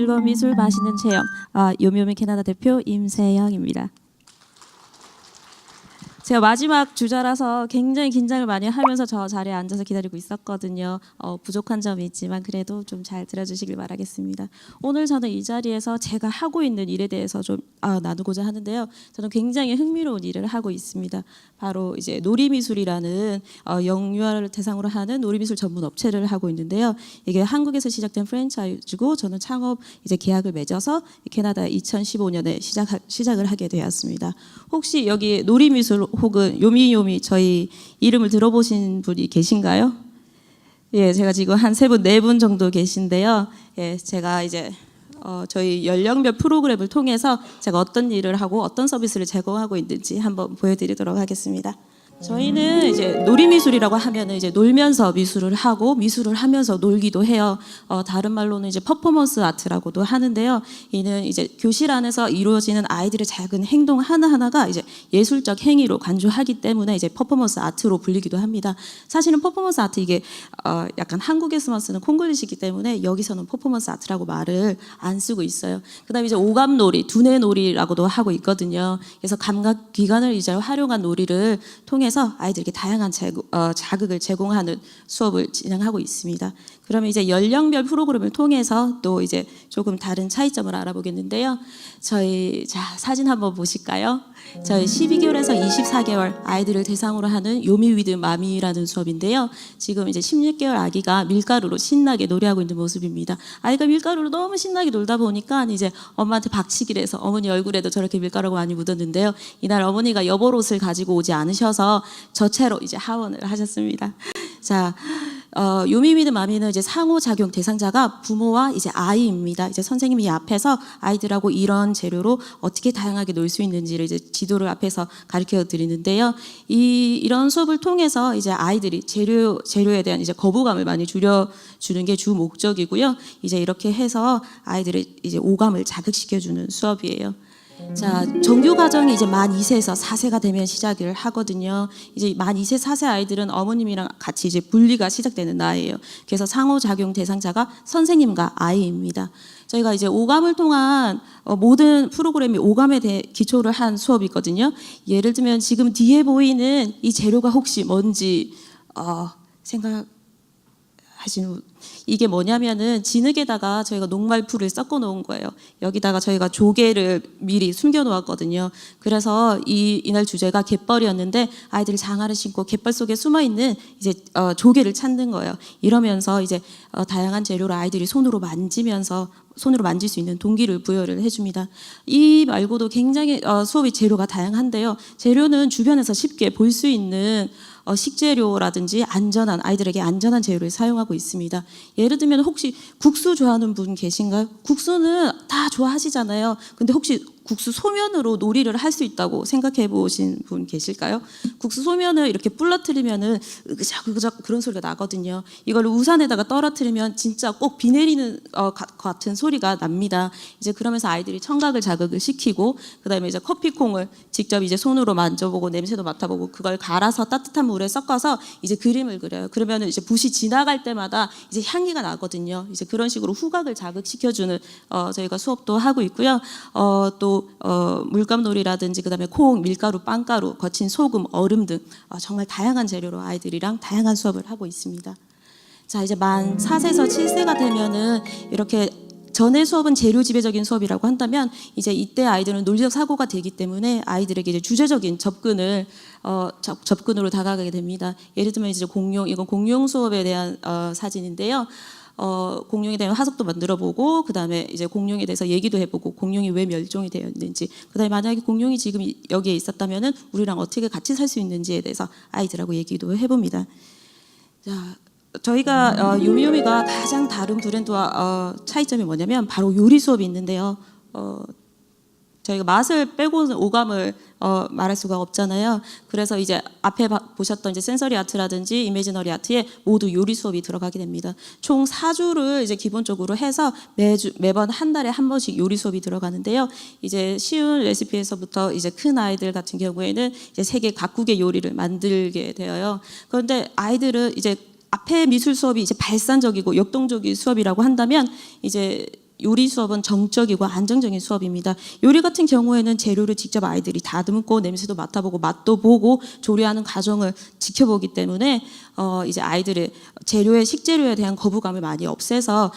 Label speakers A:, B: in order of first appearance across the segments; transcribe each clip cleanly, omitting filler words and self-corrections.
A: 즐거운 미술 맛있는 체험. 요미요미 캐나다 대표 임세영입니다. 제가 마지막 주자라서 굉장히 긴장을 많이 하면서 저 자리에 앉아서 기다리고 있었거든요. 부족한 점이 있지만 그래도 좀 잘 들어주시길 바라겠습니다. 오늘 저는 이 자리에서 제가 하고 있는 일에 대해서 좀 나누고자 하는데요. 저는 굉장히 흥미로운 일을 하고 있습니다. 바로 이제 놀이미술이라는 영유아를 대상으로 하는 놀이미술 전문 업체를 하고 있는데요. 이게 한국에서 시작된 프랜차이즈고 저는 창업 이제 계약을 맺어서 캐나다 2015년에 시작을 하게 되었습니다. 혹시 여기 놀이미술 혹은 요미요미 저희 이름을 들어보신 분이 계신가요? 예, 제가 지금 한 세 분, 네 분 정도 계신데요. 예, 제가 이제 저희 연령별 프로그램을 통해서 제가 어떤 일을 하고 어떤 서비스를 제공하고 있는지 한번 보여드리도록 하겠습니다. 저희는 이제 놀이미술이라고 하면은 이제 놀면서 미술을 하고 미술을 하면서 놀기도 해요. 다른 말로는 이제 퍼포먼스 아트라고도 하는데요. 이는 이제 교실 안에서 이루어지는 아이들의 작은 행동 하나하나가 이제 예술적 행위로 간주하기 때문에 이제 퍼포먼스 아트로 불리기도 합니다. 사실은 퍼포먼스 아트 이게 약간 한국에서만 쓰는 콩글리시이기 때문에 여기서는 퍼포먼스 아트라고 말을 안 쓰고 있어요. 그다음에 이제 오감놀이, 두뇌놀이라고도 하고 있거든요. 그래서 감각 기관을 이제 활용한 놀이를 통해 서 아이들에게 다양한 자극을 제공하는 수업을 진행하고 있습니다. 그러면 이제 연령별 프로그램을 통해서 또 이제 조금 다른 차이점을 알아보겠는데요. 저희 사진 한번 보실까요? 저희 12개월에서 24개월 아이들을 대상으로 하는 요미 위드 마미라는 수업인데요. 지금 이제 16개월 아기가 밀가루로 신나게 놀이하고 있는 모습입니다. 아이가 밀가루로 너무 신나게 놀다 보니까 이제 엄마한테 박치기를 해서 어머니 얼굴에도 저렇게 밀가루가 많이 묻었는데요. 이날 어머니가 여벌옷을 가지고 오지 않으셔서 저체로 이제 하원을 하셨습니다. 자, 요미 위드 마미는 이제 상호작용 대상자가 부모와 이제 아이입니다. 이제 선생님이 앞에서 아이들하고 이런 재료로 어떻게 다양하게 놀 수 있는지를 이제 지도를 앞에서 가르쳐 드리는데요. 이런 수업을 통해서 이제 아이들이 재료에 대한 이제 거부감을 많이 줄여주는 게 주 목적이고요. 이제 이렇게 해서 아이들의 이제 오감을 자극시켜주는 수업이에요. 자, 정규 과정이 이제 만 2세에서 4세가 되면 시작을 하거든요. 이제 만 2세, 4세 아이들은 어머님이랑 같이 이제 분리가 시작되는 나이예요. 그래서 상호작용 대상자가 선생님과 아이입니다. 저희가 이제 오감을 통한 모든 프로그램이 오감에 대해 기초를 한 수업이거든요. 예를 들면 지금 뒤에 보이는 이 재료가 혹시 뭔지 생각하시는 이게 뭐냐면은 진흙에다가 저희가 녹말풀을 섞어 놓은 거예요. 여기다가 저희가 조개를 미리 숨겨 놓았거든요. 그래서 이날 주제가 갯벌이었는데 아이들이 장화를 신고 갯벌 속에 숨어 있는 이제 조개를 찾는 거예요. 이러면서 이제 다양한 재료를 아이들이 손으로 만질 수 있는 동기를 부여를 해줍니다. 이 말고도 굉장히 수업이 재료가 다양한데요. 재료는 주변에서 쉽게 볼 수 있는 식재료라든지 아이들에게 안전한 재료를 사용하고 있습니다. 예를 들면 혹시 국수 좋아하는 분 계신가요? 국수는 다 좋아하시잖아요. 근데 혹시 국수 소면으로 놀이를 할 수 있다고 생각해 보신 분 계실까요? 국수 소면을 이렇게 불러뜨리면은 으그작 그런 소리가 나거든요. 이걸 우산에다가 떨어뜨리면 진짜 꼭 비 내리는 같은 소리가 납니다. 이제 그러면서 아이들이 청각을 자극을 시키고 그다음에 이제 커피콩을 직접 이제 손으로 만져보고 냄새도 맡아보고 그걸 갈아서 따뜻한 물에 섞어서 이제 그림을 그려요. 그러면은 이제 붓이 지나갈 때마다 이제 향기가 나거든요. 이제 그런 식으로 후각을 자극시켜주는 저희가 수업도 하고 있고요. 또 물감놀이라든지 그다음에 콩, 밀가루, 빵가루, 거친 소금, 얼음 등 정말 다양한 재료로 아이들이랑 다양한 수업을 하고 있습니다. 자, 이제 만 4세에서 7세가 되면은 이렇게 전의 수업은 재료 지배적인 수업이라고 한다면 이제 이때 아이들은 논리적 사고가 되기 때문에 아이들에게 이제 주제적인 접근으로 다가가게 됩니다. 예를 들면 이제 이건 공룡 수업에 대한 사진인데요. 공룡에 대한 화석도 만들어보고 그 다음에 이제 공룡에 대해서 얘기도 해보고 공룡이 왜 멸종이 되었는지 그 다음에 만약에 공룡이 지금 여기에 있었다면은 우리랑 어떻게 같이 살 수 있는지에 대해서 아이들하고 얘기도 해봅니다. 자, 저희가 요미요미가 가장 다른 브랜드와 차이점이 뭐냐면 바로 요리 수업이 있는데요. 저희가 맛을 빼고는 오감을 말할 수가 없잖아요. 그래서 이제 앞에 보셨던 이제 센서리 아트라든지 이미지너리 아트에 모두 요리 수업이 들어가게 됩니다. 총 4주를 이제 기본적으로 해서 매번 한 달에 한 번씩 요리 수업이 들어가는데요. 이제 쉬운 레시피에서부터 이제 큰 아이들 같은 경우에는 이제 세계 각국의 요리를 만들게 되어요. 그런데 아이들은 이제 앞에 미술 수업이 이제 발산적이고 역동적인 수업이라고 한다면 이제 요리 수업은 정적이고 안정적인 수업입니다. 요리 같은 경우에는 재료를 직접 아이들이 다듬고 냄새도 맡아보고 맛도 보고 조리하는 과정을 지켜보기 때문에 이제 아이들의 재료의 식재료에 대한 거부감을 많이 없애서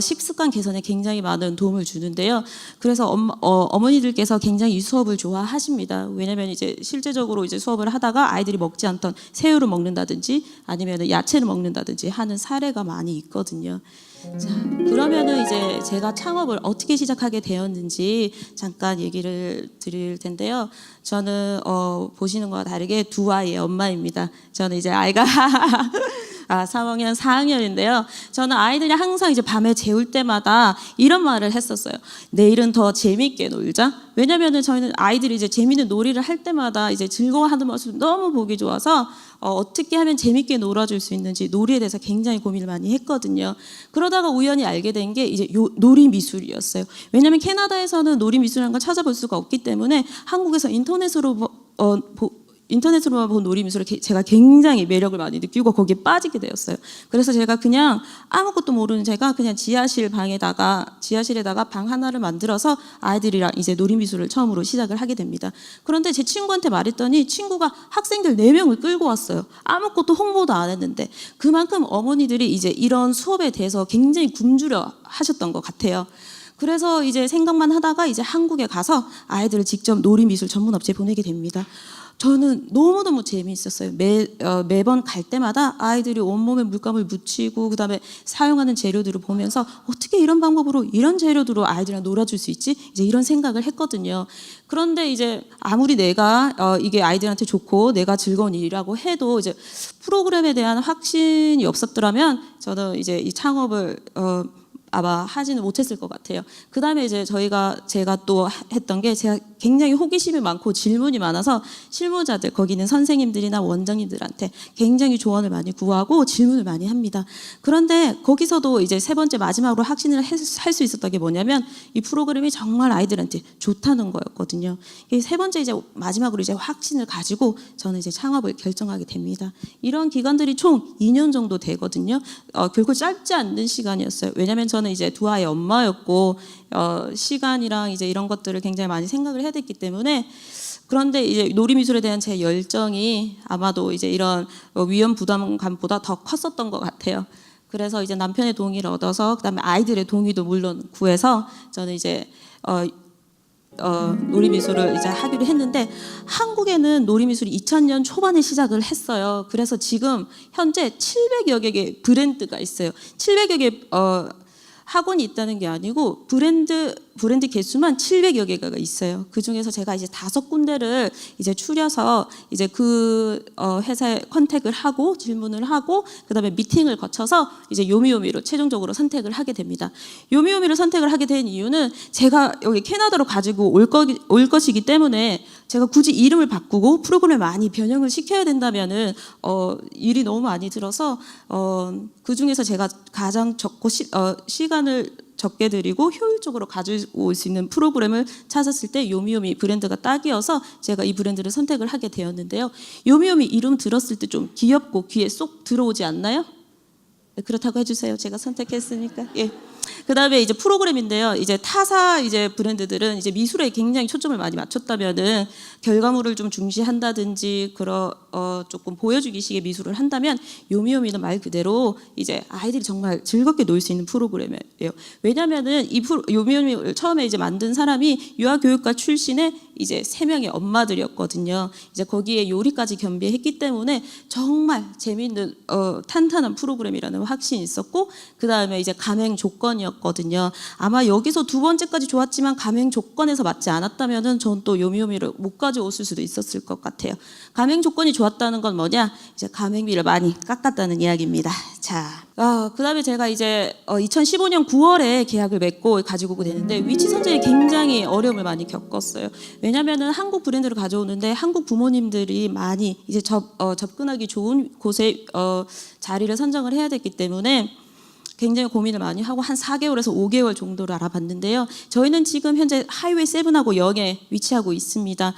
A: 식습관 개선에 굉장히 많은 도움을 주는데요. 그래서 어머니들께서 굉장히 이 수업을 좋아하십니다. 왜냐하면 이제 실제적으로 이제 수업을 하다가 아이들이 먹지 않던 새우를 먹는다든지 아니면 야채를 먹는다든지 하는 사례가 많이 있거든요. 자, 그러면은 이제 제가 창업을 어떻게 시작하게 되었는지 잠깐 얘기를 드릴 텐데요. 저는 보시는 거와 다르게 두 아이의 엄마입니다. 저는 이제 아이가 3학년, 4학년인데요. 저는 아이들이 항상 이제 밤에 재울 때마다 이런 말을 했었어요. 내일은 더 재밌게 놀자. 왜냐면은 저희는 아이들이 이제 재밌는 놀이를 할 때마다 이제 즐거워하는 모습이 너무 보기 좋아서 어떻게 하면 재밌게 놀아줄 수 있는지 놀이에 대해서 굉장히 고민을 많이 했거든요. 그러다가 우연히 알게 된 게 이제 놀이 미술이었어요. 왜냐하면 캐나다에서는 놀이 미술이라는 걸 찾아볼 수가 없기 때문에 한국에서 인터넷으로만 본 놀이 미술을 제가 굉장히 매력을 많이 느끼고 거기에 빠지게 되었어요. 그래서 제가 그냥 아무것도 모르는 제가 그냥 지하실에다가 방 하나를 만들어서 아이들이랑 이제 놀이 미술을 처음으로 시작을 하게 됩니다. 그런데 제 친구한테 말했더니 친구가 학생들 4명을 끌고 왔어요. 아무것도 홍보도 안 했는데 그만큼 어머니들이 이제 이런 수업에 대해서 굉장히 굶주려 하셨던 것 같아요. 그래서 이제 생각만 하다가 이제 한국에 가서 아이들을 직접 놀이 미술 전문 업체에 보내게 됩니다. 저는 너무너무 재미있었어요. 매번 갈 때마다 아이들이 온몸에 물감을 묻히고 그다음에 사용하는 재료들을 보면서 어떻게 이런 방법으로 이런 재료들로 아이들이랑 놀아줄 수 있지? 이제 이런 생각을 했거든요. 그런데 이제 아무리 내가 이게 아이들한테 좋고 내가 즐거운 일이라고 해도 이제 프로그램에 대한 확신이 없었더라면 저는 이제 이 창업을 아마 하지는 못했을 것 같아요. 그 다음에 이제 제가 또 했던 게 제가 굉장히 호기심이 많고 질문이 많아서 실무자들, 거기 있는 선생님들이나 원장님들한테 굉장히 조언을 많이 구하고 질문을 많이 합니다. 그런데 거기서도 이제 세 번째 마지막으로 확신을 할 수 있었던 게 뭐냐면 이 프로그램이 정말 아이들한테 좋다는 거였거든요. 세 번째 이제 마지막으로 이제 확신을 가지고 저는 이제 창업을 결정하게 됩니다. 이런 기간들이 총 2년 정도 되거든요. 결코 짧지 않는 시간이었어요. 왜냐하면 저는 이제 두 아이의 엄마였고 시간이랑 이제 이런 것들을 굉장히 많이 생각을 해야 됐기 때문에 그런데 이제 놀이미술에 대한 제 열정이 아마도 이제 이런 위험 부담감보다 더 컸었던 것 같아요. 그래서 이제 남편의 동의를 얻어서 그다음에 아이들의 동의도 물론 구해서 저는 이제 놀이미술을 이제 하기로 했는데 한국에는 놀이미술이 2000년 초반에 시작을 했어요. 그래서 지금 현재 700여 개의 브랜드가 있어요. 700여 개 학원이 있다는 게 아니고 브랜드 개수만 700여 개가 있어요. 그 중에서 제가 이제 5군데를 이제 추려서 이제 그 회사에 컨택을 하고 질문을 하고 그다음에 미팅을 거쳐서 이제 요미요미로 최종적으로 선택을 하게 됩니다. 요미요미를 선택을 하게 된 이유는 제가 여기 캐나다로 가지고 올 것이기 때문에 제가 굳이 이름을 바꾸고 프로그램을 많이 변형을 시켜야 된다면은 일이 너무 많이 들어서 그 중에서 제가 가장 적고 시간을 적게 들이고 효율적으로 가지고 올 수 있는 프로그램을 찾았을 때 요미요미 브랜드가 딱이어서 제가 이 브랜드를 선택을 하게 되었는데요. 요미요미 이름 들었을 때 좀 귀엽고 귀에 쏙 들어오지 않나요? 네, 그렇다고 해주세요. 제가 선택했으니까. 예. 그다음에 이제 프로그램인데요. 이제 타사 이제 브랜드들은 이제 미술에 굉장히 초점을 많이 맞췄다면은 결과물을 좀 중시한다든지 조금 보여주기식의 미술을 한다면 요미요미는 말 그대로 이제 아이들이 정말 즐겁게 놀 수 있는 프로그램이에요. 왜냐면은 요미요미를 처음에 이제 만든 사람이 유아교육과 출신의 이제 3명의 엄마들이었거든요. 이제 거기에 요리까지 겸비했기 때문에 정말 재미있는 탄탄한 프로그램이라는 확신이 있었고 그 다음에 이제 가맹 조건이었거든요. 아마 여기서 두 번째까지 좋았지만 가맹 조건에서 맞지 않았다면은 전 또 요미요미를 못 가져왔을 수도 있었을 것 같아요. 가맹 조건이 좋았다는 건 뭐냐? 이제 가맹비를 많이 깎았다는 이야기입니다. 자, 그다음에 제가 이제 2015년 9월에 계약을 맺고 가지고 오게 되는데 위치 선정에 굉장히 어려움을 많이 겪었어요. 왜냐면은 한국 브랜드를 가져오는데 한국 부모님들이 많이 이제 접근하기 좋은 곳에 자리를 선정을 해야 됐기 때문에 굉장히 고민을 많이 하고 한 4개월에서 5개월 정도를 알아봤는데요. 저희는 지금 현재 하이웨이 7하고 영에 위치하고 있습니다.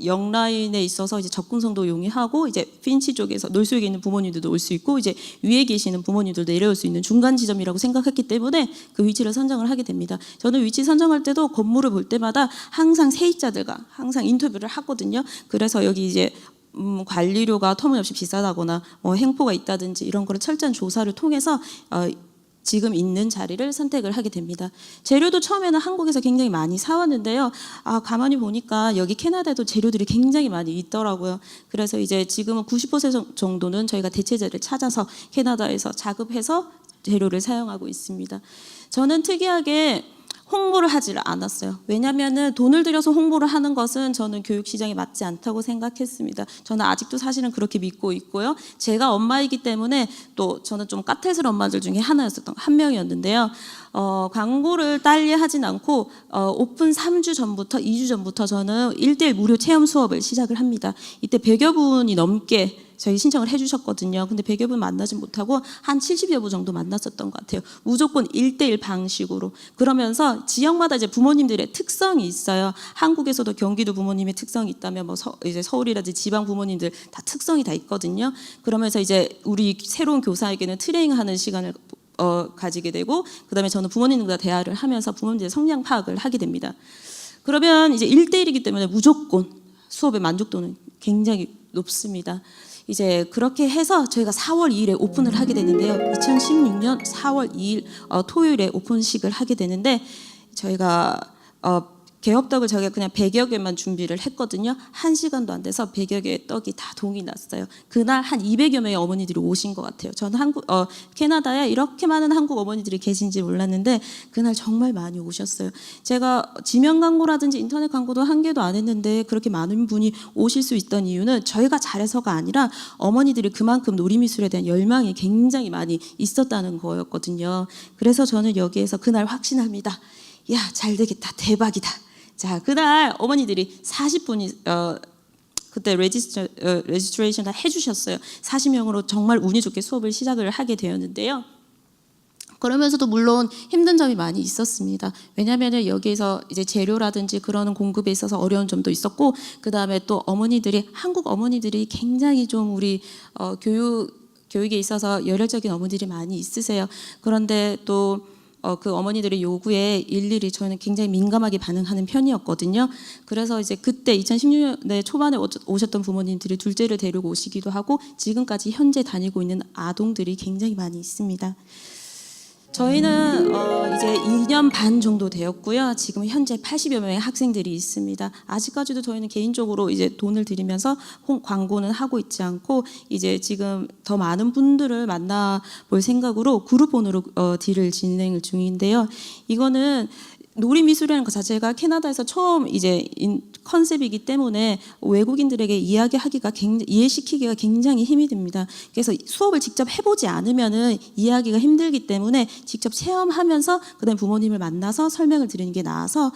A: 영 라인에 있어서 이제 접근성도 용이하고 이제 핀치 쪽에서 놀수역에 있는 부모님들도 올 수 있고 이제 위에 계시는 부모님들도 내려올 수 있는 중간 지점이라고 생각했기 때문에 그 위치를 선정을 하게 됩니다. 저는 위치 선정할 때도 건물을 볼 때마다 항상 세입자들과 항상 인터뷰를 하거든요. 그래서 여기 이제 관리료가 터무니없이 비싸다거나 횡포가 있다든지 이런 거를 철저한 조사를 통해서 지금 있는 자리를 선택을 하게 됩니다. 재료도 처음에는 한국에서 굉장히 많이 사왔는데요. 가만히 보니까 여기 캐나다에도 재료들이 굉장히 많이 있더라고요. 그래서 이제 지금은 90% 정도는 저희가 대체재를 찾아서 캐나다에서 자급해서 재료를 사용하고 있습니다. 저는 특이하게 홍보를 하지를 않았어요. 왜냐하면 돈을 들여서 홍보를 하는 것은 저는 교육시장에 맞지 않다고 생각했습니다. 저는 아직도 사실은 그렇게 믿고 있고요. 제가 엄마이기 때문에 또 저는 좀 까탈스러운 엄마들 중에 한 명이었는데요. 광고를 딸리 하진 않고 오픈 3주 전부터 2주 전부터 저는 1:1 무료 체험 수업을 시작을 합니다. 이때 100여 분이 넘게 저희 신청을 해주셨거든요. 근데 100여 분 만나지 못하고 한 70여 분 정도 만났었던 것 같아요. 무조건 1:1 방식으로. 그러면서 지역마다 이제 부모님들의 특성이 있어요. 한국에서도 경기도 부모님의 특성이 있다면 이제 서울이라든지 지방 부모님들 다 특성이 다 있거든요. 그러면서 이제 우리 새로운 교사에게는 트레이닝하는 시간을 가지게 되고 그다음에 저는 부모님들과 대화를 하면서 부모님들의 성향 파악을 하게 됩니다. 그러면 이제 1:1이기 때문에 무조건 수업의 만족도는 굉장히 높습니다. 이제 그렇게 해서 저희가 4월 2일에 오픈을 하게 되는데요. 2016년 4월 2일 토요일에 오픈식을 하게 되는데 저희가 개업떡을 저희가 그냥 100여 개만 준비를 했거든요. 1시간도 안 돼서 100여 개의 떡이 다 동이 났어요. 그날 한 200여 명의 어머니들이 오신 것 같아요. 저는 캐나다에 이렇게 많은 한국 어머니들이 계신지 몰랐는데 그날 정말 많이 오셨어요. 제가 지명 광고라든지 인터넷 광고도 한 개도 안 했는데 그렇게 많은 분이 오실 수 있던 이유는 저희가 잘해서가 아니라 어머니들이 그만큼 놀이미술에 대한 열망이 굉장히 많이 있었다는 거였거든요. 그래서 저는 여기에서 그날 확신합니다. 야, 잘 되겠다. 대박이다. 자, 그날 어머니들이 40분이 그때 레지스트레이션 다 해주셨어요. 40명으로 정말 운이 좋게 수업을 시작을 하게 되었는데요. 그러면서도 물론 힘든 점이 많이 있었습니다. 왜냐하면 여기에서 이제 재료라든지 그런 공급에 있어서 어려운 점도 있었고, 그 다음에 또 한국 어머니들이 굉장히 좀 우리 교육에 있어서 열혈적인 어머니들이 많이 있으세요. 그런데 또 그 어머니들의 요구에 일일이 저는 굉장히 민감하게 반응하는 편이었거든요. 그래서 이제 그때 2016년에 초반에 오셨던 부모님들이 둘째를 데리고 오시기도 하고 지금까지 현재 다니고 있는 아동들이 굉장히 많이 있습니다. 저희는 이제 2년 반 정도 되었고요. 지금 현재 80여 명의 학생들이 있습니다. 아직까지도 저희는 개인적으로 이제 돈을 들이면서 광고는 하고 있지 않고 이제 지금 더 많은 분들을 만나볼 생각으로 그룹본으로 딜을 진행 중인데요. 이거는 놀이미술이라는 것 자체가 캐나다에서 처음 이제 컨셉이기 때문에 외국인들에게 이해시키기가 굉장히 힘이 듭니다. 그래서 수업을 직접 해보지 않으면은 이해하기가 힘들기 때문에 직접 체험하면서 그다음에 부모님을 만나서 설명을 드리는 게 나아서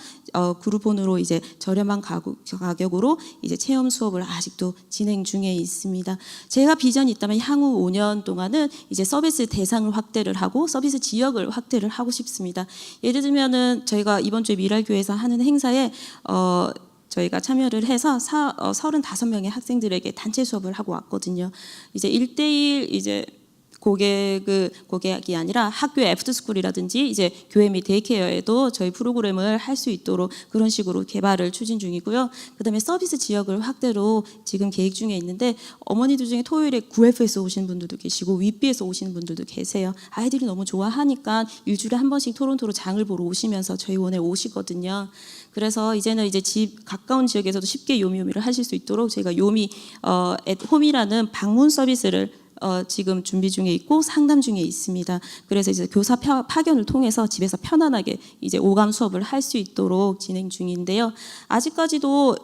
A: 그룹폰으로 이제 저렴한 가격으로 이제 체험 수업을 아직도 진행 중에 있습니다. 제가 비전이 있다면 향후 5년 동안은 이제 서비스 대상을 확대를 하고 서비스 지역을 확대를 하고 싶습니다. 예를 들면은 저희가 이번 주에 미랄교회에서 하는 행사에 저희가 참여를 해서 35명의 학생들에게 단체 수업을 하고 왔거든요. 이제 1:1 이제 고객이 아니라 학교의 애프터스쿨이라든지 이제 교회 및 데이케어에도 저희 프로그램을 할 수 있도록 그런 식으로 개발을 추진 중이고요. 그다음에 서비스 지역을 확대로 지금 계획 중에 있는데 어머니들 중에 토요일에 구엘프에서 오시는 분들도 계시고 윗비에서 오시는 분들도 계세요. 아이들이 너무 좋아하니까 일주일에 한 번씩 토론토로 장을 보러 오시면서 저희 원에 오시거든요. 그래서 이제는 이제 가까운 지역에서도 쉽게 요미요미를 하실 수 있도록 저희가 요미 앳 홈이라는 방문 서비스를 지금 준비 중에 있고 상담 중에 있습니다. 그래서 이제 교사 파견을 통해서 집에서 편안하게 이제 오감 수업을 할 수 있도록 진행 중인데요. 아직까지도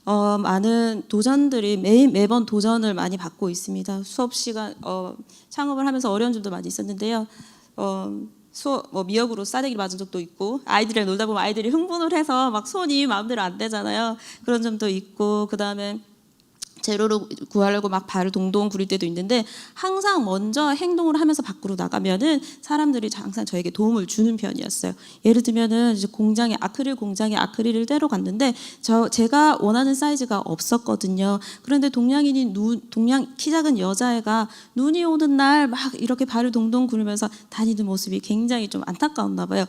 A: 많은 도전들이 매번 도전을 많이 받고 있습니다. 수업 시간 창업을 하면서 어려운 점도 많이 있었는데요. 미역으로 싸대기를 맞은 적도 있고 아이들이랑 놀다 보면 아이들이 흥분을 해서 막 손이 마음대로 안 되잖아요. 그런 점도 있고 그다음에 재료를 구하려고 막 발을 동동 구릴 때도 있는데 항상 먼저 행동을 하면서 밖으로 나가면은 사람들이 항상 저에게 도움을 주는 편이었어요. 예를 들면은 이제 공장에 아크릴 공장에 아크릴을 떼러 갔는데 제가 원하는 사이즈가 없었거든요. 그런데 동양 키 작은 여자애가 눈이 오는 날 막 이렇게 발을 동동 구르면서 다니는 모습이 굉장히 좀 안타까웠나 봐요.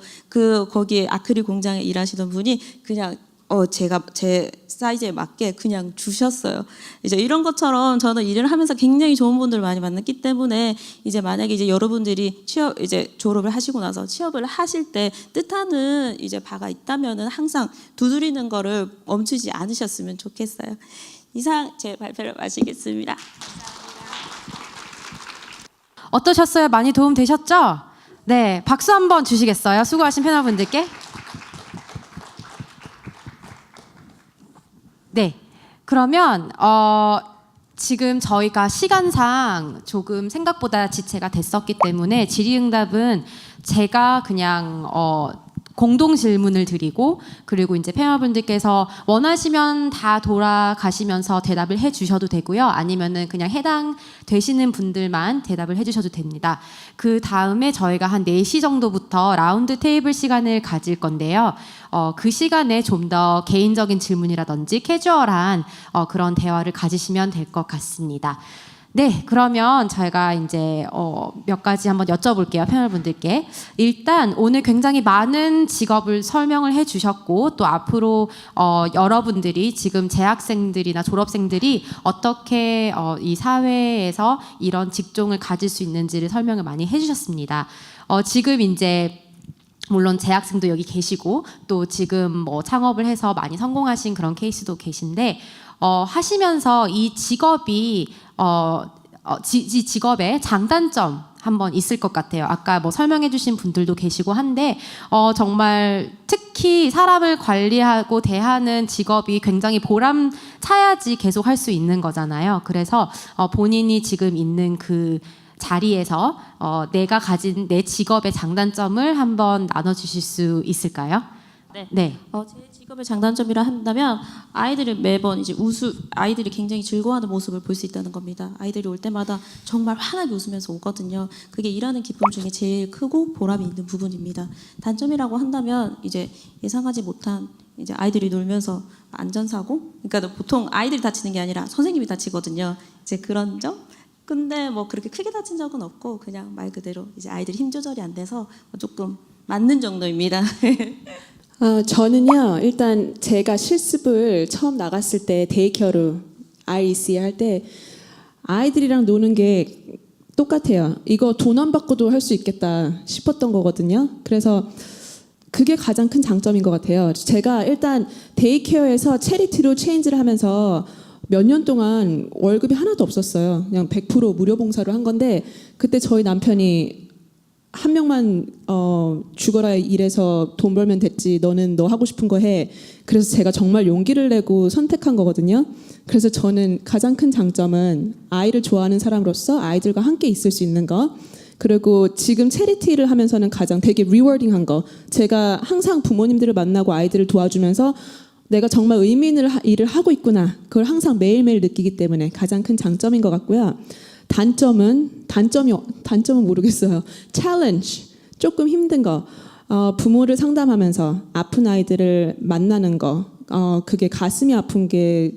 A: 거기에 아크릴 공장에 일하시던 분이 그냥 제가 제 사이즈에 맞게 그냥 주셨어요. 이제 이런 것처럼 저는 일을 하면서 굉장히 좋은 분들을 많이 만났기 때문에 이제 만약에 이제 여러분들이 이제 졸업을 하시고 나서 취업을 하실 때 뜻하는 이제 바가 있다면은 항상 두드리는 거를 멈추지 않으셨으면 좋겠어요. 이상 제 발표를 마치겠습니다.
B: 어떠셨어요? 많이 도움 되셨죠? 네, 박수 한번 주시겠어요? 수고하신 패널분들께. 네, 그러면 지금 저희가 시간상 조금 생각보다 지체가 됐었기 때문에 질의응답은 제가 그냥 공동 질문을 드리고 그리고 이제 패널분들께서 원하시면 다 돌아가시면서 대답을 해주셔도 되고요. 아니면은 그냥 해당되시는 분들만 대답을 해주셔도 됩니다. 그 다음에 저희가 한 4시 정도부터 라운드 테이블 시간을 가질 건데요. 그 시간에 좀 더 개인적인 질문이라든지 캐주얼한 그런 대화를 가지시면 될 것 같습니다. 네, 그러면 저희가 이제 몇 가지 한번 여쭤볼게요, 패널분들께. 일단 오늘 굉장히 많은 직업을 설명을 해주셨고 또 앞으로 여러분들이 지금 재학생들이나 졸업생들이 어떻게 이 사회에서 이런 직종을 가질 수 있는지를 설명을 많이 해주셨습니다. 지금 이제 물론 재학생도 여기 계시고 또 지금 뭐 창업을 해서 많이 성공하신 그런 케이스도 계신데 하시면서 이 직업이 이 직업의 장단점 한번 있을 것 같아요. 아까 뭐 설명해주신 분들도 계시고 한데 정말 특히 사람을 관리하고 대하는 직업이 굉장히 보람 차야지 계속 할 수 있는 거잖아요. 그래서 본인이 지금 있는 그 자리에서 내가 가진 내 직업의 장단점을 한번 나눠주실 수 있을까요? 네.
A: 제 직업의 장단점이라 한다면 아이들이 매번 이제 아이들이 굉장히 즐거워하는 모습을 볼 수 있다는 겁니다. 아이들이 올 때마다 정말 환하게 웃으면서 오거든요. 그게 일하는 기쁨 중에 제일 크고 보람이 있는 부분입니다. 단점이라고 한다면 이제 예상하지 못한 이제 아이들이 놀면서 안전사고, 그러니까 보통 아이들이 다치는 게 아니라 선생님이 다치거든요. 이제 그런 점. 근데 뭐 그렇게 크게 다친 적은 없고 그냥 말 그대로 이제 아이들 힘 조절이 안 돼서 조금 맞는 정도입니다.
C: 저는요, 일단 제가 실습을 처음 나갔을 때 데이케어로 IEC 할 때 아이들이랑 노는 게 똑같아요. 이거 돈 안 받고도 할 수 있겠다 싶었던 거거든요. 그래서 그게 가장 큰 장점인 것 같아요. 제가 일단 데이케어에서 체리티로 체인지를 하면서 몇 년 동안 월급이 하나도 없었어요. 그냥 100% 무료 봉사를 한 건데 그때 저희 남편이 한 명만 죽어라 일해서 돈 벌면 됐지. 너는 너 하고 싶은 거 해. 그래서 제가 정말 용기를 내고 선택한 거거든요. 그래서 저는 가장 큰 장점은 아이를 좋아하는 사람으로서 아이들과 함께 있을 수 있는 거. 그리고 지금 체리티를 하면서는 가장 되게 리워딩한 거. 제가 항상 부모님들을 만나고 아이들을 도와주면서 내가 정말 의미 있는 일을 하고 있구나. 그걸 항상 매일매일 느끼기 때문에 가장 큰 장점인 것 같고요. 단점은 모르겠어요. 챌린지, 조금 힘든 거. 부모를 상담하면서 아픈 아이들을 만나는 거. 그게 가슴이 아픈 게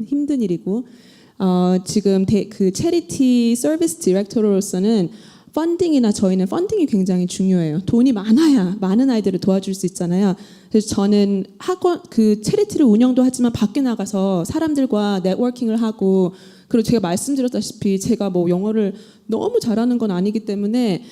C: 힘든 일이고. 지금 그 체리티 서비스 디렉터로서는 펀딩이나 저희는 펀딩이 굉장히 중요해요. 돈이 많아야 많은 아이들을 도와줄 수 있잖아요. 그래서 저는 그 체리티를 운영도 하지만 밖에 나가서 사람들과 네트워킹을 하고 그리고 제가 말씀드렸다시피 제가 뭐 영어를 너무 잘하는 건 아니기 때문에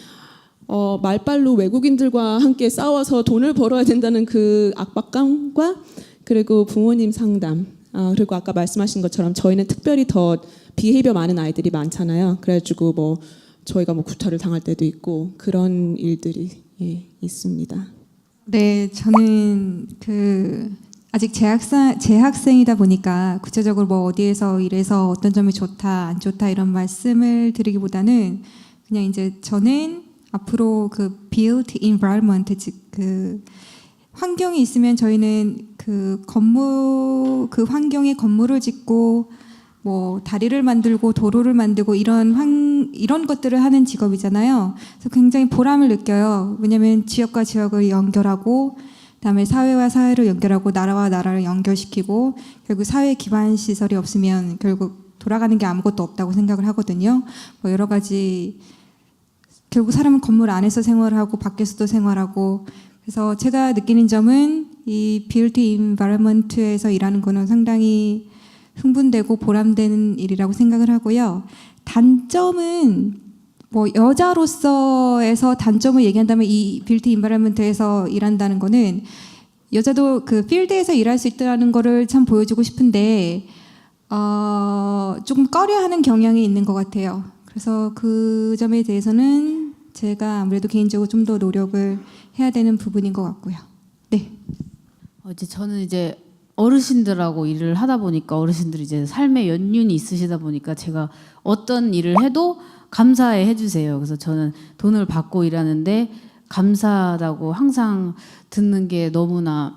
C: 말빨로 외국인들과 함께 싸워서 돈을 벌어야 된다는 그 압박감과 그리고 부모님 상담 그리고 아까 말씀하신 것처럼 저희는 특별히 더 비헤이비어 많은 아이들이 많잖아요. 그래가지고 뭐 저희가 뭐 구타를 당할 때도 있고 그런 일들이 있습니다.
D: 네, 저는 아직 재학생이다 보니까 구체적으로 뭐 어디에서 일해서 어떤 점이 좋다 안 좋다 이런 말씀을 드리기보다는 그냥 이제 저는 앞으로 그 built environment 그 환경이 있으면 저희는 그 환경에 건물을 짓고 뭐 다리를 만들고 도로를 만들고 이런 것들을 하는 직업이잖아요. 그래서 굉장히 보람을 느껴요. 왜냐하면 지역과 지역을 연결하고 그다음에 사회와 사회를 연결하고 나라와 나라를 연결시키고 결국 사회 기반 시설이 없으면 결국 돌아가는 게 아무것도 없다고 생각을 하거든요. 뭐 여러 가지 결국 사람은 건물 안에서 생활하고 밖에서도 생활하고 그래서 제가 느끼는 점은 이 built environment에서 일하는 거는 상당히 흥분되고 보람되는 일이라고 생각을 하고요. 단점은 뭐 여자로서에서 단점을 얘기한다면 이 built environment에서 일한다는 거는 여자도 그 필드에서 일할 수 있다는 거를 참 보여주고 싶은데 조금 꺼려하는 경향이 있는 것 같아요. 그래서 그 점에 대해서는 제가 아무래도 개인적으로 좀 더 노력을 해야 되는 부분인 것 같고요. 네.
E: 이제 저는 이제 어르신들하고 일을 하다 보니까 어르신들이 이제 삶의 연륜이 있으시다 보니까 제가 어떤 일을 해도 감사해 해주세요. 그래서 저는 돈을 받고 일하는데 감사하다고 항상 듣는 게 너무나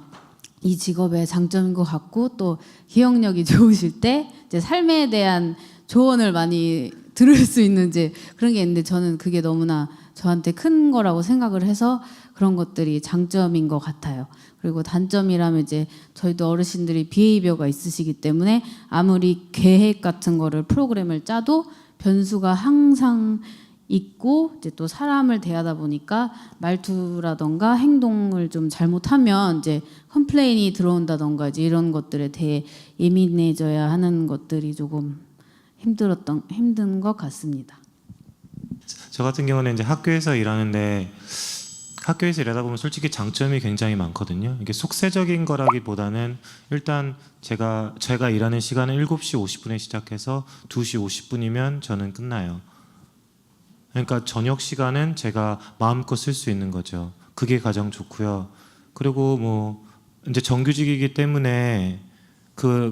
E: 이 직업의 장점인 것 같고 또 기억력이 좋으실 때 이제 삶에 대한 조언을 많이 들을 수 있는 이제 그런 게 있는데 저는 그게 너무나 저한테 큰 거라고 생각을 해서 그런 것들이 장점인 것 같아요. 그리고 단점이라면 이제 저희도 어르신들이 비헤이비어가 있으시기 때문에 아무리 계획 같은 거를 프로그램을 짜도 변수가 항상 있고 이제 또 사람을 대하다 보니까 말투라던가 행동을 좀 잘못하면 이제 컴플레인이 들어온다던가 이제 이런 것들에 대해 예민해져야 하는 것들이 조금 힘든 것 같습니다.
F: 저 같은 경우는 이제 학교에서 일하는데 학교에서 일하다 보면 솔직히 장점이 굉장히 많거든요. 이게 속세적인 거라기보다는 일단 제가 일하는 시간은 7시 50분에 시작해서 2시 50분이면 저는 끝나요. 그러니까 저녁 시간은 제가 마음껏 쓸 수 있는 거죠. 그게 가장 좋고요. 그리고 뭐 이제 정규직이기 때문에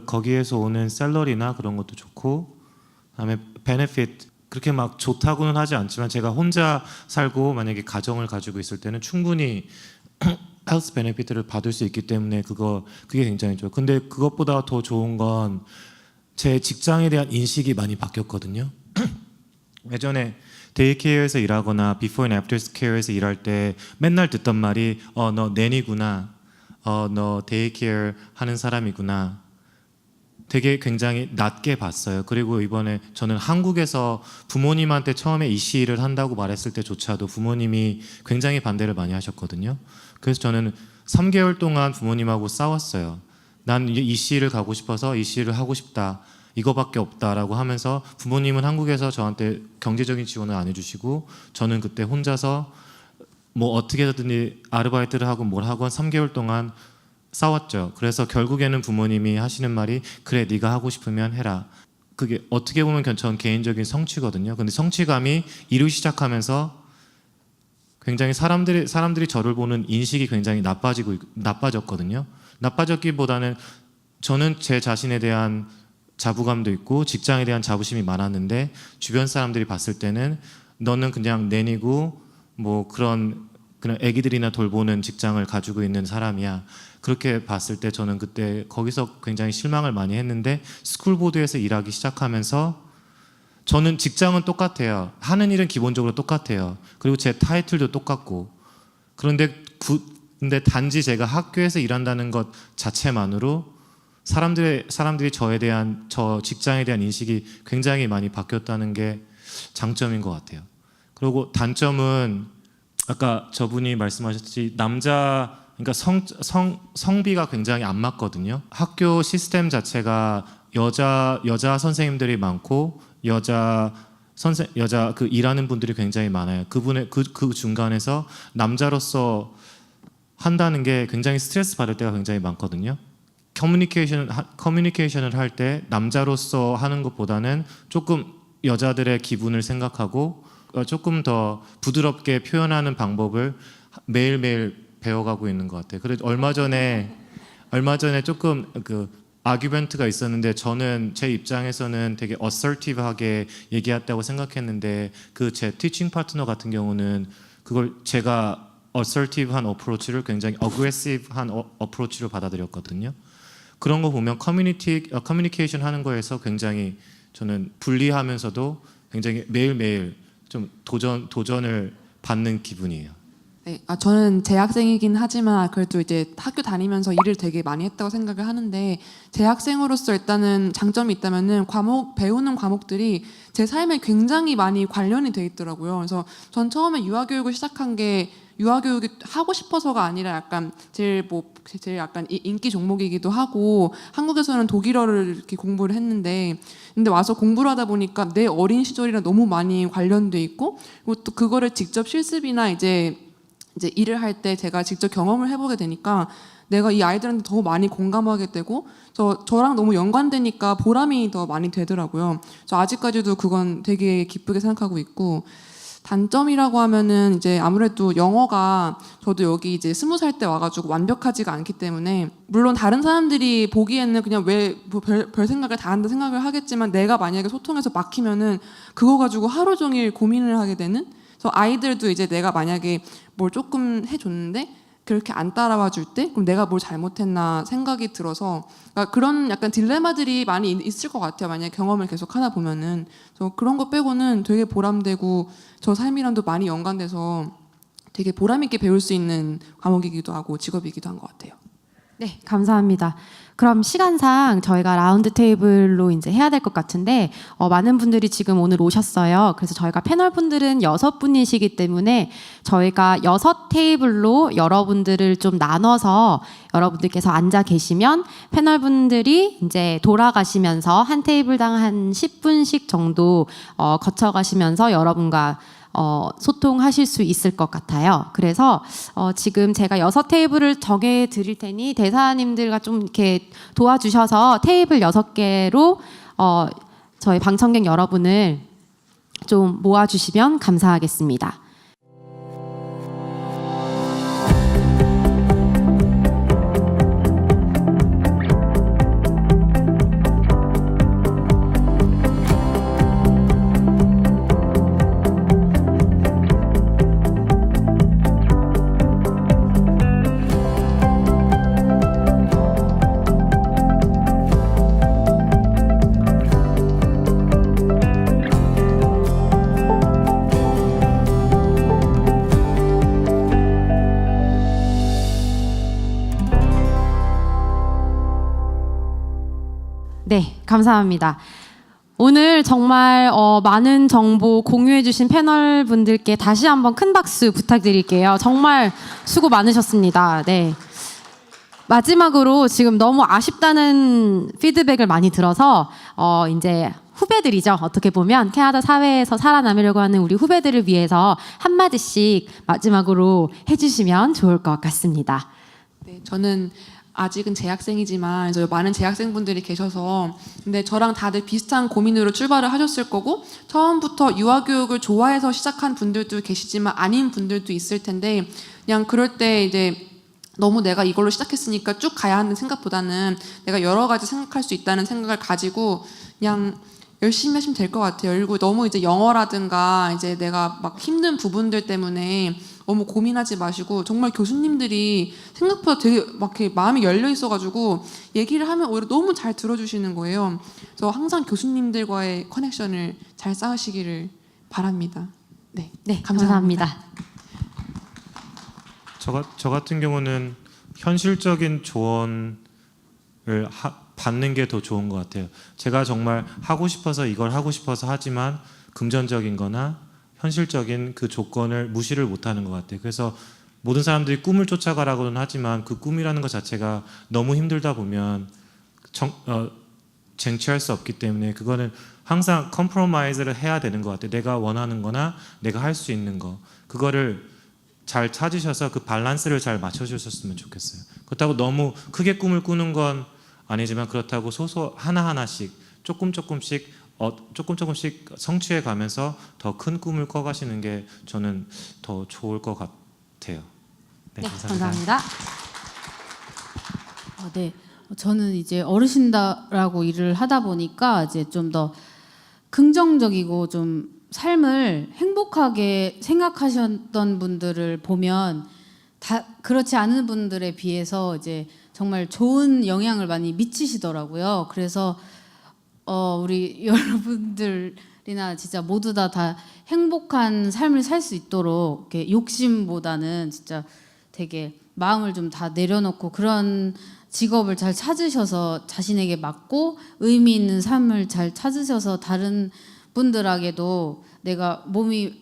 F: 거기에서 오는 샐러리나 그런 것도 좋고, 그다음에 베네핏 그렇게 막 좋다고는 하지 않지만 제가 혼자 살고 만약에 가정을 가지고 있을 때는 충분히 헬스 베네핏을 받을 수 있기 때문에 그게 굉장히 좋아요. 근데 그것보다 더 좋은 건 제 직장에 대한 인식이 많이 바뀌었거든요. 예전에 데이케어에서 일하거나 비포 앤 애프터 케어에서 일할 때 맨날 듣던 말이 너 낸이구나, 너 데이케어 하는 사람이구나. 되게 굉장히 낮게 봤어요. 그리고 이번에 저는 한국에서 부모님한테 처음에 이 일을 한다고 말했을 때조차도 부모님이 굉장히 반대를 많이 하셨거든요. 그래서 저는 3개월 동안 부모님하고 싸웠어요. 난 이 일을 가고 싶어서 이 일을 하고 싶다. 이거밖에 없다라고 하면서 부모님은 한국에서 저한테 경제적인 지원을 안 해주시고 저는 그때 혼자서 뭐 어떻게든지 아르바이트를 하고 뭘 하건 3개월 동안 싸웠죠. 그래서 결국에는 부모님이 하시는 말이 그래 네가 하고 싶으면 해라. 그게 어떻게 보면 전 개인적인 성취거든요. 근데 성취감이 일을 시작하면서 굉장히 사람들이 저를 보는 인식이 굉장히 나빠졌거든요. 나빠졌기보다는 저는 제 자신에 대한 자부감도 있고 직장에 대한 자부심이 많았는데 주변 사람들이 봤을 때는 너는 그냥 낸이고 뭐 그냥 애기들이나 돌보는 직장을 가지고 있는 사람이야. 그렇게 봤을 때 저는 그때 거기서 굉장히 실망을 많이 했는데 스쿨보드에서 일하기 시작하면서 저는 직장은 똑같아요. 하는 일은 기본적으로 똑같아요. 그리고 제 타이틀도 똑같고 근데 단지 제가 학교에서 일한다는 것 자체만으로 사람들이 저 직장에 대한 인식이 굉장히 많이 바뀌었다는 게 장점인 것 같아요. 그리고 단점은 아까 저분이 말씀하셨듯이 그러니까 성비가 굉장히 안 맞거든요. 학교 시스템 자체가 여자 선생님들이 많고 여자 일하는 분들이 굉장히 많아요. 그 중간에서 남자로서 한다는 게 굉장히 스트레스 받을 때가 굉장히 많거든요. 커뮤니케이션을 할 때 남자로서 하는 것보다는 조금 여자들의 기분을 생각하고 조금 더 부드럽게 표현하는 방법을 매일매일 배워가고 있는 것 같아요. 그래서 얼마 전에 조금 아규멘트가 있었는데 저는 제 입장에서는 되게 assertive하게 얘기했다고 생각했는데 제 티칭 파트너 같은 경우는 그걸 제가 assertive한 어프로치를 굉장히 aggressive한 어프로치로 받아들였거든요. 그런 거 보면 커뮤니케이션 하는 거에서 굉장히 저는 불리하면서도 굉장히 매일매일 좀 도전을 받는 기분이에요.
G: 네, 저는 재학생이긴 하지만 그래도 이제 학교 다니면서 일을 되게 많이 했다고 생각을 하는데 재학생으로서 일단은 장점이 있다면은 배우는 과목들이 제 삶에 굉장히 많이 관련이 돼 있더라고요. 그래서 전 처음에 유아교육을 시작한 게 유아교육이 하고 싶어서가 아니라 약간 제일 약간 인기 종목이기도 하고 한국에서는 독일어를 이렇게 공부를 했는데 근데 와서 공부를 하다 보니까 내 어린 시절이랑 너무 많이 관련돼 있고 그리고 또 그거를 직접 실습이나 이제 일을 할 때 제가 직접 경험을 해보게 되니까 내가 이 아이들한테 더 많이 공감하게 되고 저랑 너무 연관되니까 보람이 더 많이 되더라고요. 저 아직까지도 그건 되게 기쁘게 생각하고 있고 단점이라고 하면은 이제 아무래도 영어가 저도 여기 이제 20살 때 와가지고 완벽하지가 않기 때문에 물론 다른 사람들이 보기에는 그냥 왜 별 생각을 다 한다 생각을 하겠지만 내가 만약에 소통해서 막히면은 그거 가지고 하루 종일 고민을 하게 되는 그래서 아이들도 이제 내가 만약에 뭘 조금 해줬는데 그렇게 안 따라와 줄 때 그럼 내가 뭘 잘못했나 생각이 들어서 그러니까 그런 약간 딜레마들이 많이 있을 것 같아요. 만약에 경험을 계속 하다 보면은 그래서 그런 거 빼고는 되게 보람되고 저 삶이랑도 많이 연관돼서 되게 보람 있게 배울 수 있는 과목이기도 하고 직업이기도 한 것 같아요.
B: 네, 감사합니다. 그럼 시간상 저희가 라운드 테이블로 이제 해야 될 것 같은데 많은 분들이 지금 오늘 오셨어요. 그래서 저희가 패널 분들은 6분이시기 때문에 저희가 6 테이블로 여러분들을 좀 나눠서 여러분들께서 앉아 계시면 패널 분들이 이제 돌아가시면서 한 테이블당 한 10분씩 정도 거쳐가시면서 여러분과 소통하실 수 있을 것 같아요. 그래서 지금 제가 6 테이블을 정해 드릴 테니 대사님들과 좀 이렇게 도와주셔서 테이블 6개로 저희 방청객 여러분을 좀 모아주시면 감사하겠습니다. 네, 감사합니다. 오늘 정말 많은 정보 공유해주신 패널 분들께 다시 한번 큰 박수 부탁드릴게요. 정말 수고 많으셨습니다. 네. 마지막으로 지금 너무 아쉽다는 피드백을 많이 들어서 이제 후배들이죠. 어떻게 보면 캐나다 사회에서 살아남으려고 하는 우리 후배들을 위해서 한마디씩 마지막으로 해주시면 좋을 것 같습니다.
G: 네, 저는 아직은 재학생이지만 많은 재학생분들이 계셔서 근데 저랑 다들 비슷한 고민으로 출발을 하셨을 거고 처음부터 유아교육을 좋아해서 시작한 분들도 계시지만 아닌 분들도 있을 텐데 그냥 그럴 때 이제 너무 내가 이걸로 시작했으니까 쭉 가야 하는 생각보다는 내가 여러 가지 생각할 수 있다는 생각을 가지고 그냥 열심히 하시면 될 것 같아요. 그리고 너무 이제 영어라든가 이제 내가 막 힘든 부분들 때문에 너무 고민하지 마시고 정말 교수님들이 생각보다 되게 막 이렇게 마음이 열려 있어가지고 얘기를 하면 오히려 너무 잘 들어주시는 거예요. 그래서 항상 교수님들과의 커넥션을 잘 쌓으시기를 바랍니다. 네,
B: 네, 감사합니다.
F: 저 같은 경우는 현실적인 조언을 받는 게 더 좋은 것 같아요. 제가 정말 하고 싶어서 이걸 하고 싶어서 하지만 금전적인 거나 현실적인 그 조건을 무시를 못하는 것 같아요. 그래서 모든 사람들이 꿈을 쫓아가라고는 하지만 그 꿈이라는 것 자체가 너무 힘들다 보면 쟁취할 수 없기 때문에 그거는 항상 컴프로마이즈를 해야 되는 것 같아요. 내가 원하는 거나 내가 할 수 있는 거 그거를 잘 찾으셔서 그 밸런스를 잘 맞춰주셨으면 좋겠어요. 그렇다고 너무 크게 꿈을 꾸는 건 아니지만 그렇다고 하나하나씩 조금씩 성취해 가면서 더 큰 꿈을 꿔가시는 게 저는 더 좋을 것 같아요. 네,
B: 네,
F: 감사합니다.
B: 감사합니다.
E: 네, 저는 이제 어르신다라고 일을 하다 보니까 이제 좀 더 긍정적이고 좀 삶을 행복하게 생각하셨던 분들을 보면 다 그렇지 않은 분들에 비해서 이제 정말 좋은 영향을 많이 미치시더라고요. 그래서 우리 여러분들이나 진짜 모두 다 행복한 삶을 살 수 있도록 이렇게 욕심보다는 진짜 되게 마음을 좀 다 내려놓고 그런 직업을 잘 찾으셔서 자신에게 맞고 의미 있는 삶을 잘 찾으셔서 다른 분들에게도 내가 몸이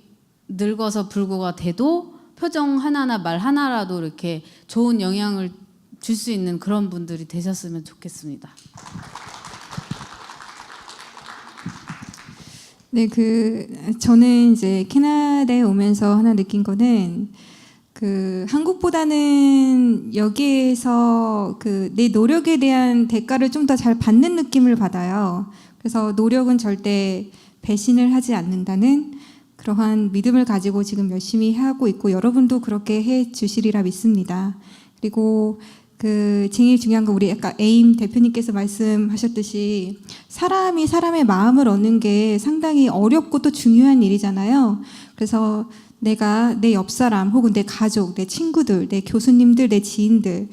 E: 늙어서 불구가 돼도 표정 하나나 말 하나라도 이렇게 좋은 영향을 줄 수 있는 그런 분들이 되셨으면 좋겠습니다.
D: 네, 저는 이제 캐나다에 오면서 하나 느낀 거는 한국보다는 여기에서 내 노력에 대한 대가를 좀 더 잘 받는 느낌을 받아요. 그래서 노력은 절대 배신을 하지 않는다는 그러한 믿음을 가지고 지금 열심히 하고 있고 여러분도 그렇게 해 주시리라 믿습니다. 그리고 제일 중요한 거 우리 아까 에임 대표님께서 말씀하셨듯이 사람이 사람의 마음을 얻는 게 상당히 어렵고 또 중요한 일이잖아요. 그래서 내가 내 옆사람 혹은 내 가족, 내 친구들, 내 교수님들, 내 지인들과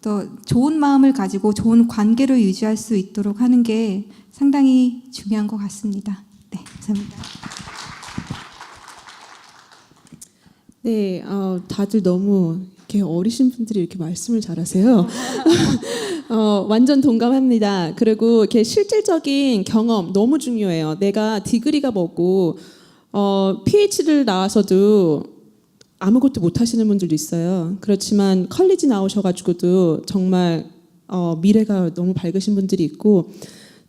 D: 또 좋은 마음을 가지고 좋은 관계를 유지할 수 있도록 하는 게 상당히 중요한 것 같습니다. 네, 감사합니다.
C: 네, 다들 너무 이렇게 어리신 분들이 이렇게 말씀을 잘하세요. 완전 동감합니다. 그리고 이렇게 실질적인 경험 너무 중요해요. 내가 디그리가 뭐고 PhD를 나와서도 아무것도 못 하시는 분들도 있어요. 그렇지만 컬리지 나오셔가지고도 정말 미래가 너무 밝으신 분들이 있고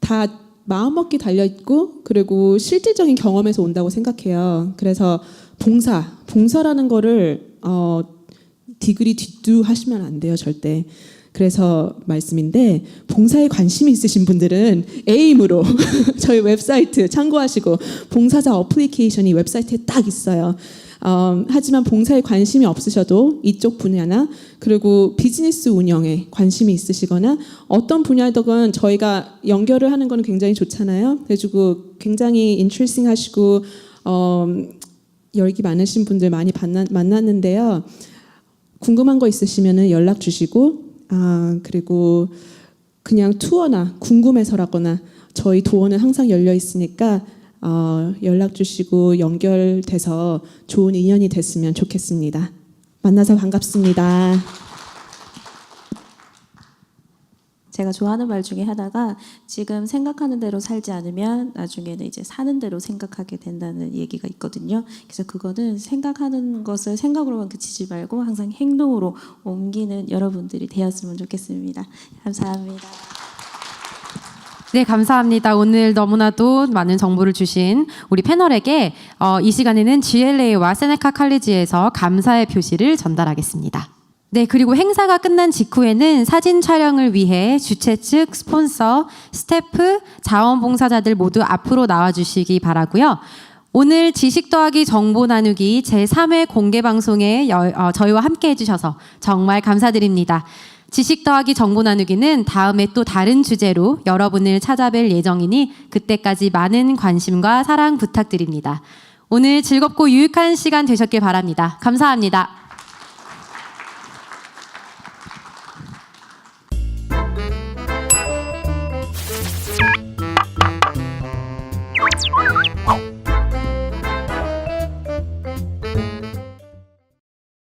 C: 다 마음먹기 달려있고 그리고 실질적인 경험에서 온다고 생각해요. 그래서 봉사라는 거를 디그리 뒷두 하시면 안 돼요, 절대. 그래서 말씀인데 봉사에 관심이 있으신 분들은 에임으로 저희 웹사이트 참고하시고 봉사자 어플리케이션이 웹사이트에 딱 있어요. 하지만 봉사에 관심이 없으셔도 이쪽 분야나 그리고 비즈니스 운영에 관심이 있으시거나 어떤 분야든 저희가 연결을 하는 건 굉장히 좋잖아요. 그래가지고 굉장히 인트레스팅 하시고 열기 많으신 분들 많이 만났는데요. 궁금한 거 있으시면 연락 주시고 그리고 그냥 투어나 궁금해서라거나 저희 도어는 항상 열려 있으니까 연락 주시고 연결돼서 좋은 인연이 됐으면 좋겠습니다. 만나서 반갑습니다.
A: 제가 좋아하는 말 중에 하나가 지금 생각하는 대로 살지 않으면 나중에는 이제 사는 대로 생각하게 된다는 얘기가 있거든요. 그래서 그거는 생각하는 것을 생각으로만 그치지 말고 항상 행동으로 옮기는 여러분들이 되었으면 좋겠습니다. 감사합니다.
B: 네, 감사합니다. 오늘 너무나도 많은 정보를 주신 우리 패널에게 이 시간에는 GLA와 세네카 칼리지에서 감사의 표시를 전달하겠습니다. 네, 그리고 행사가 끝난 직후에는 사진 촬영을 위해 주최 측, 스폰서, 스태프, 자원봉사자들 모두 앞으로 나와주시기 바라고요. 오늘 지식 더하기 정보 나누기 제3회 공개 방송에 저희와 함께 해주셔서 정말 감사드립니다. 지식 더하기 정보 나누기는 다음에 또 다른 주제로 여러분을 찾아뵐 예정이니 그때까지 많은 관심과 사랑 부탁드립니다. 오늘 즐겁고 유익한 시간 되셨길 바랍니다. 감사합니다.